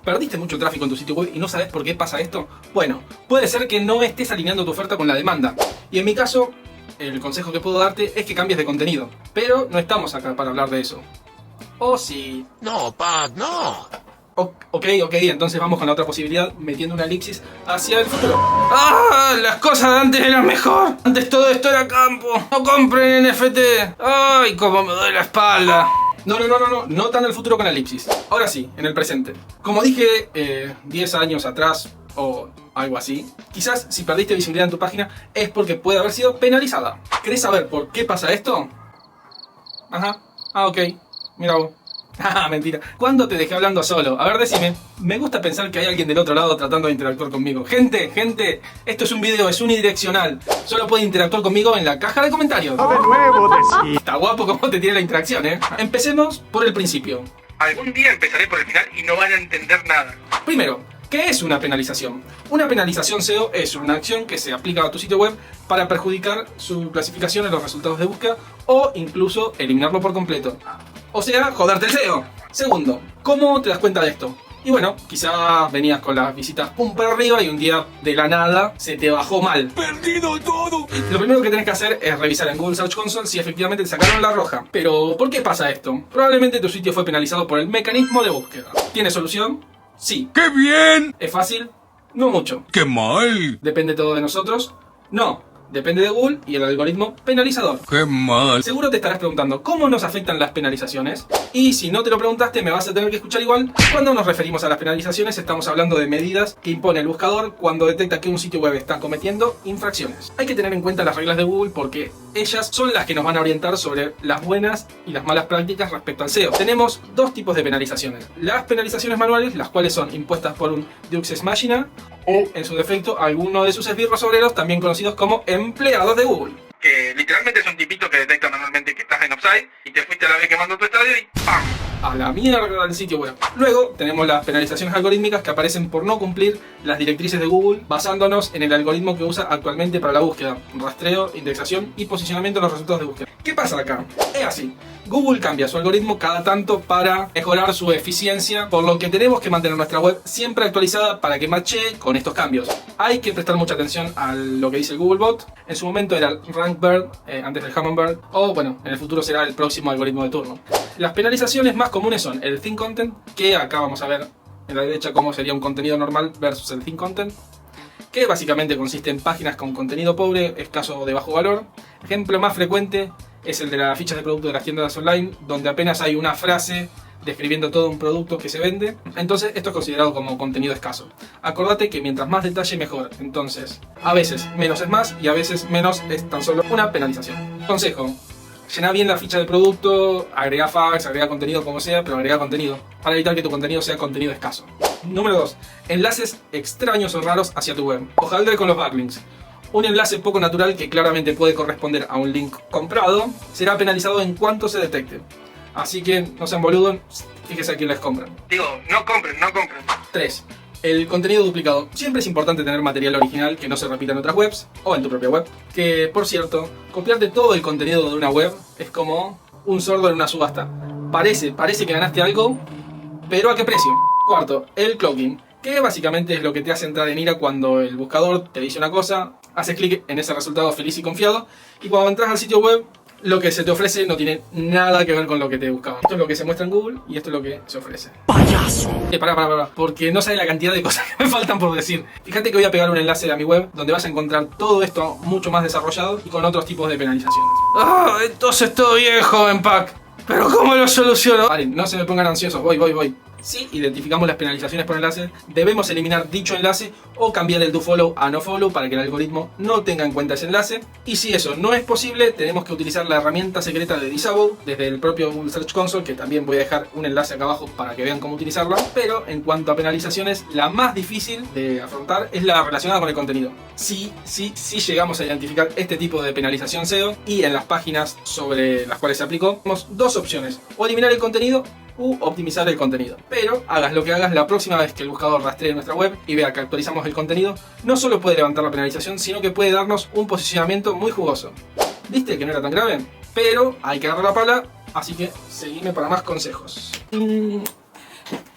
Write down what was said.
¿Perdiste mucho tráfico en tu sitio web y no sabes por qué pasa esto? Bueno, puede ser que no estés alineando tu oferta con la demanda. Y en mi caso, el consejo que puedo darte es que cambies de contenido. Pero no estamos acá para hablar de eso. ¿O sí? No, Pat, no. Ok, entonces vamos con la otra posibilidad, metiendo una elipsis hacia el futuro. ¡Ah! Las cosas de antes eran mejor. Antes todo esto era campo. No compren NFT. ¡Ay, cómo me duele la espalda! No tan el futuro con la elipsis. Ahora sí, en el presente. Como dije 10 años atrás o algo así, quizás si perdiste visibilidad en tu página es porque puede haber sido penalizada. ¿Querés saber por qué pasa esto? Ajá. Ok. Mira vos. Ah, mentira. ¿Cuándo te dejé hablando solo? A ver, decime. Me gusta pensar que hay alguien del otro lado tratando de interactuar conmigo. Gente, esto es un video, es unidireccional. Solo puede interactuar conmigo en la caja de comentarios. De nuevo decir. Está guapo cómo te tiene la interacción, ¿eh? Empecemos por el principio. Algún día empezaré por el final y no van a entender nada. Primero, ¿qué es una penalización? Una penalización SEO es una acción que se aplica a tu sitio web para perjudicar su clasificación en los resultados de búsqueda o incluso eliminarlo por completo. O sea, joderte el SEO. Segundo, ¿cómo te das cuenta de esto? Y bueno, quizás venías con las visitas pum para arriba y un día de la nada se te bajó mal. Perdido todo. Lo primero que tenés que hacer es revisar en Google Search Console si efectivamente te sacaron la roja. Pero, ¿por qué pasa esto? Probablemente tu sitio fue penalizado por el mecanismo de búsqueda. ¿Tiene solución? Sí. ¡Qué bien! ¿Es fácil? No mucho. ¡Qué mal! ¿Depende todo de nosotros? No. Depende de Google y el algoritmo penalizador. ¡Qué mal! Seguro te estarás preguntando ¿cómo nos afectan las penalizaciones? Y si no te lo preguntaste me vas a tener que escuchar igual. Cuando nos referimos a las penalizaciones estamos hablando de medidas que impone el buscador cuando detecta que un sitio web está cometiendo infracciones. Hay que tener en cuenta las reglas de Google porque ellas son las que nos van a orientar sobre las buenas y las malas prácticas respecto al SEO. Tenemos dos tipos de penalizaciones. Las penalizaciones manuales, las cuales son impuestas por un Deux Ex Machina o, en su defecto, alguno de sus esbirros obreros, también conocidos como empleados de Google. Que literalmente es un tipito que detecta manualmente que estás en offside y te fuiste a la vez quemando tu estadio y ¡pam! A la mierda del sitio web. Luego tenemos las penalizaciones algorítmicas que aparecen por no cumplir las directrices de Google basándonos en el algoritmo que usa actualmente para la búsqueda, rastreo, indexación y posicionamiento de los resultados de búsqueda. ¿Qué pasa acá? Es así. Google cambia su algoritmo cada tanto para mejorar su eficiencia, por lo que tenemos que mantener nuestra web siempre actualizada para que matche con estos cambios. Hay que prestar mucha atención a lo que dice el Googlebot. En su momento era el RankBird, antes del Hummingbird, o bueno, en el futuro será el próximo algoritmo de turno. Las penalizaciones más comunes son el Thin Content, que acá vamos a ver en la derecha cómo sería un contenido normal versus el Thin Content, que básicamente consiste en páginas con contenido pobre, escaso o de bajo valor. Ejemplo más frecuente es el de las fichas de producto de las tiendas online, donde apenas hay una frase describiendo todo un producto que se vende. Entonces esto es considerado como contenido escaso. Acordate que mientras más detalle mejor. Entonces, a veces menos es más y a veces menos es tan solo una penalización. Consejo: llena bien la ficha de producto, agrega fax, agrega contenido como sea, pero agrega contenido, para evitar que tu contenido sea contenido escaso. Número 2. Enlaces extraños o raros hacia tu web. Hojaldre con los backlinks. Un enlace poco natural que claramente puede corresponder a un link comprado será penalizado en cuanto se detecte. Así que no sean boludos, fíjese a quién les compran. Digo, no compren. 3. El contenido duplicado. Siempre es importante tener material original que no se repita en otras webs o en tu propia web. Que, por cierto, copiarte todo el contenido de una web es como un sordo en una subasta. Parece que ganaste algo, pero ¿a qué precio? 4. El cloaking, que básicamente es lo que te hace entrar en ira cuando el buscador te dice una cosa, haces clic en ese resultado feliz y confiado, y cuando entras al sitio web, lo que se te ofrece no tiene nada que ver con lo que te buscaba. Esto es lo que se muestra en Google y esto es lo que se ofrece. ¡Payaso! Pará, porque no sabes la cantidad de cosas que me faltan por decir. Fíjate que voy a pegar un enlace a mi web donde vas a encontrar todo esto mucho más desarrollado y con otros tipos de penalizaciones. ¡Ah! Entonces todo bien, joven Pac. ¿Pero cómo lo soluciono? Vale, no se me pongan ansiosos, voy. Si identificamos las penalizaciones por enlace, debemos eliminar dicho enlace o cambiar el dofollow a nofollow para que el algoritmo no tenga en cuenta ese enlace. Y si eso no es posible, tenemos que utilizar la herramienta secreta de Disable desde el propio Google Search Console, que también voy a dejar un enlace acá abajo para que vean cómo utilizarla. Pero en cuanto a penalizaciones, la más difícil de afrontar es la relacionada con el contenido. Sí llegamos a identificar este tipo de penalización SEO y en las páginas sobre las cuales se aplicó, tenemos dos opciones: o eliminar el contenido u optimizar el contenido. Pero hagas lo que hagas, la próxima vez que el buscador rastree nuestra web y vea que actualizamos el contenido, no solo puede levantar la penalización, sino que puede darnos un posicionamiento muy jugoso. ¿Viste que no era tan grave? Pero hay que agarrar la pala, así que seguime para más consejos.